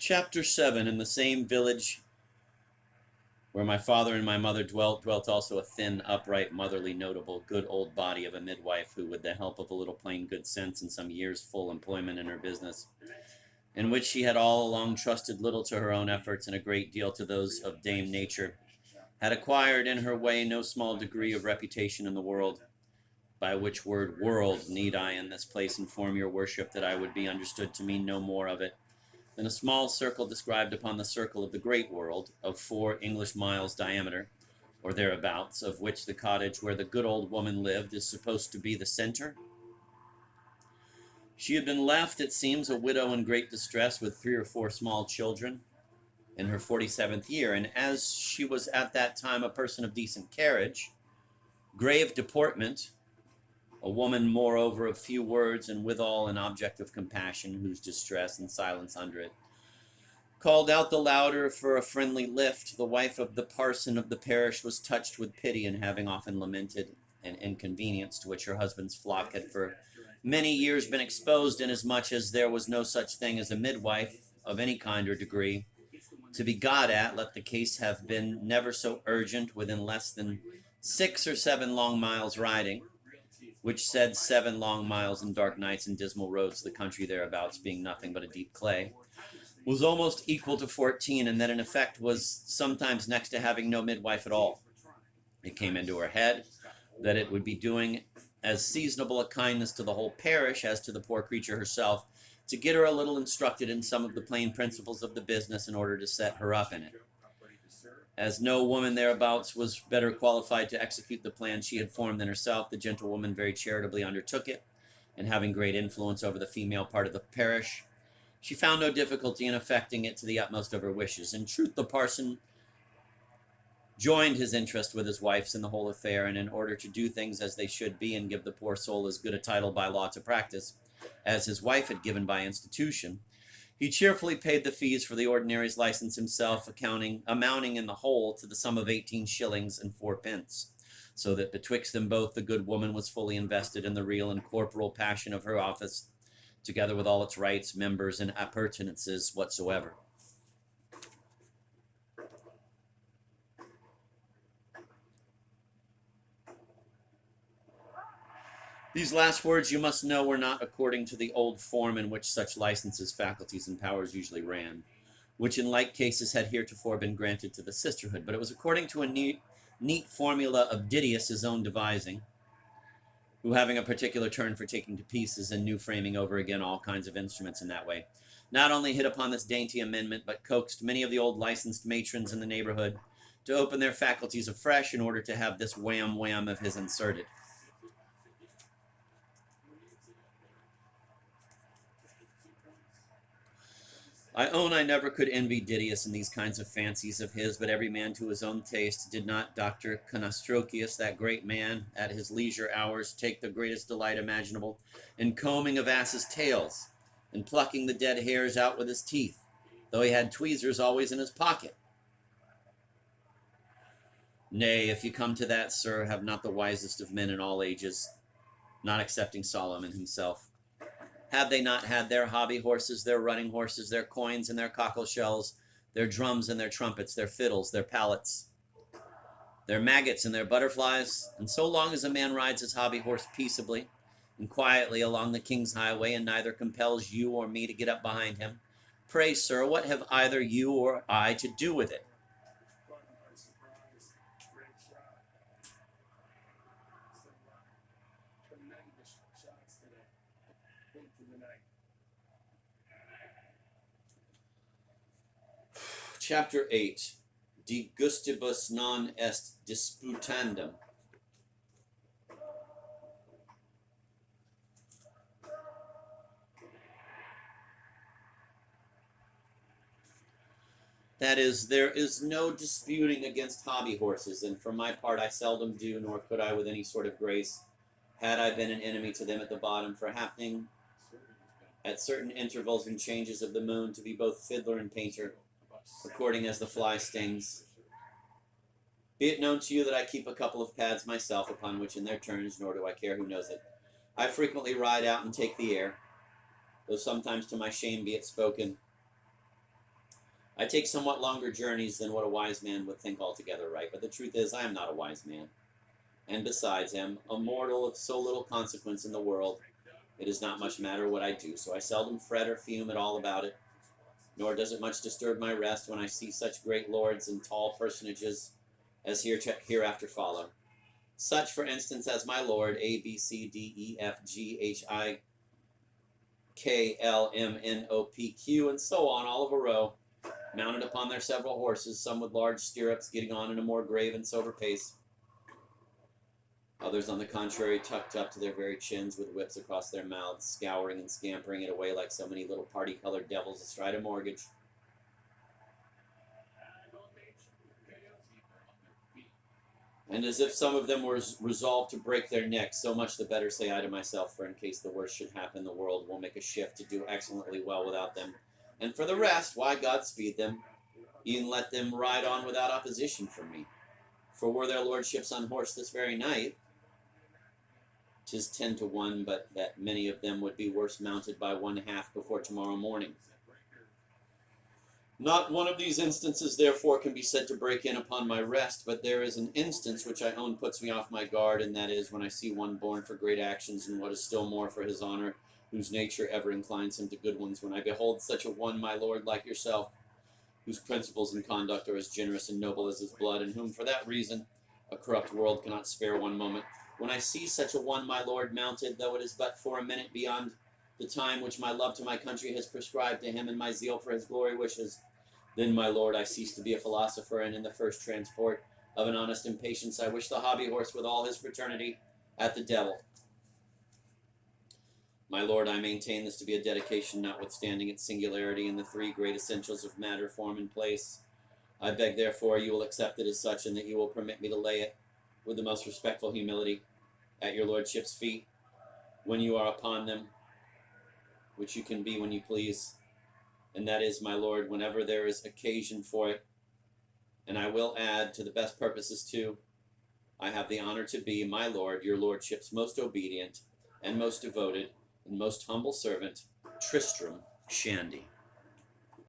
Chapter 7. In the same village where my father and my mother dwelt also a thin, upright, motherly, notable, good old body of a midwife who, with the help of a little plain good sense and some years' full employment in her business, in which she had all along trusted little to her own efforts and a great deal to those of Dame Nature, had acquired in her way no small degree of reputation in the world, by which word world need I in this place inform your worship that I would be understood to mean no more of it than a small circle described upon the circle of the great world, of 4 English miles diameter, or thereabouts, of which the cottage where the good old woman lived is supposed to be the center. She had been left, it seems, a widow in great distress with 3 or 4 small children, in her 47th year, and as she was at that time a person of decent carriage, grave deportment, a woman moreover of few words, and withal an object of compassion, whose distress and silence under it called out the louder for a friendly lift, the wife of the parson of the parish was touched with pity, and having often lamented an inconvenience to which her husband's flock had for many years been exposed, inasmuch as there was no such thing as a midwife of any kind or degree to be got at, let the case have been never so urgent within less than 6 or 7 long miles riding, which said 7 long miles in dark nights and dismal roads, the country thereabouts being nothing but a deep clay, was almost equal to 14, and that in effect was sometimes next to having no midwife at all. It came into her head that it would be doing as seasonable a kindness to the whole parish as to the poor creature herself, to get her a little instructed in some of the plain principles of the business in order to set her up in it. As no woman thereabouts was better qualified to execute the plan she had formed than herself, the gentlewoman very charitably undertook it, and having great influence over the female part of the parish, she found no difficulty in effecting it to the utmost of her wishes. In truth, the parson joined his interest with his wife's in the whole affair, and in order to do things as they should be and give the poor soul as good a title by law to practice as his wife had given by institution, he cheerfully paid the fees for the ordinary's license himself, amounting in the whole to the sum of 18 shillings and 4 pence, so that betwixt them both the good woman was fully invested in the real and corporal passion of her office, together with all its rights, members, and appurtenances whatsoever. These last words, you must know, were not according to the old form in which such licenses, faculties, and powers usually ran, which in like cases had heretofore been granted to the sisterhood, but it was according to a neat formula of Didius' own devising, who, having a particular turn for taking to pieces and new framing over again all kinds of instruments in that way, not only hit upon this dainty amendment, but coaxed many of the old licensed matrons in the neighborhood to open their faculties afresh in order to have this wham-wham of his inserted. I own I never could envy Didius in these kinds of fancies of his, but every man to his own taste. Did not Dr. Conastrochius, that great man, at his leisure hours, take the greatest delight imaginable in combing of asses' tails, and plucking the dead hairs out with his teeth, though he had tweezers always in his pocket? Nay, if you come to that, sir, have not the wisest of men in all ages, not excepting Solomon himself, have they not had their hobby horses, their running horses, their coins and their cockle shells, their drums and their trumpets, their fiddles, their pallets, their maggots and their butterflies? And so long as a man rides his hobby horse peaceably and quietly along the king's highway, and neither compels you or me to get up behind him, pray, sir, what have either you or I to do with it? Chapter 8. De gustibus non est disputandum. That is, there is no disputing against hobby horses, and for my part I seldom do, nor could I with any sort of grace, had I been an enemy to them at the bottom, for happening at certain intervals and changes of the moon to be both fiddler and painter, according as the fly stings. Be it known to you that I keep a couple of pads myself, upon which in their turns, nor do I care who knows it, I frequently ride out and take the air, though sometimes to my shame be it spoken, I take somewhat longer journeys than what a wise man would think altogether right, but the truth is I am not a wise man, and besides am a mortal of so little consequence in the world, it does not much matter what I do, so I seldom fret or fume at all about it, nor does it much disturb my rest when I see such great lords and tall personages as hereafter follow. Such, for instance, as my lord A, B, C, D, E, F, G, H, I, K, L, M, N, O, P, Q, and so on, all of a row, mounted upon their several horses, some with large stirrups, getting on in a more grave and sober pace. Others, on the contrary, tucked up to their very chins, with whips across their mouths, scouring and scampering it away like so many little party-colored devils astride a mortgage. And as if some of them were resolved to break their necks, so much the better, say I to myself, for in case the worst should happen, the world will make a shift to do excellently well without them. And for the rest, why, Godspeed them, e'en let them ride on without opposition from me. For were their lordships unhorsed this very night, 'tis 10 to 1, but that many of them would be worse mounted by one half before tomorrow morning. Not one of these instances, therefore, can be said to break in upon my rest, but there is an instance which I own puts me off my guard, and that is when I see one born for great actions, and what is still more for his honor, whose nature ever inclines him to good ones. When I behold such a one, my lord, like yourself, whose principles and conduct are as generous and noble as his blood, and whom, for that reason, a corrupt world cannot spare one moment. When I see such a one, my lord, mounted, though it is but for a minute beyond the time which my love to my country has prescribed to him, and my zeal for his glory wishes, then, my lord, I cease to be a philosopher, and in the first transport of an honest impatience, I wish the hobby horse with all his fraternity at the devil. My lord, I maintain this to be a dedication, notwithstanding its singularity in the three great essentials of matter, form, and place. I beg, therefore, you will accept it as such, and that you will permit me to lay it, with the most respectful humility, at your lordship's feet, when you are upon them, which you can be when you please. And that is, my lord, whenever there is occasion for it. And I will add, to the best purposes too, I have the honor to be, my lord, your lordship's most obedient, and most devoted, and most humble servant, Tristram Shandy.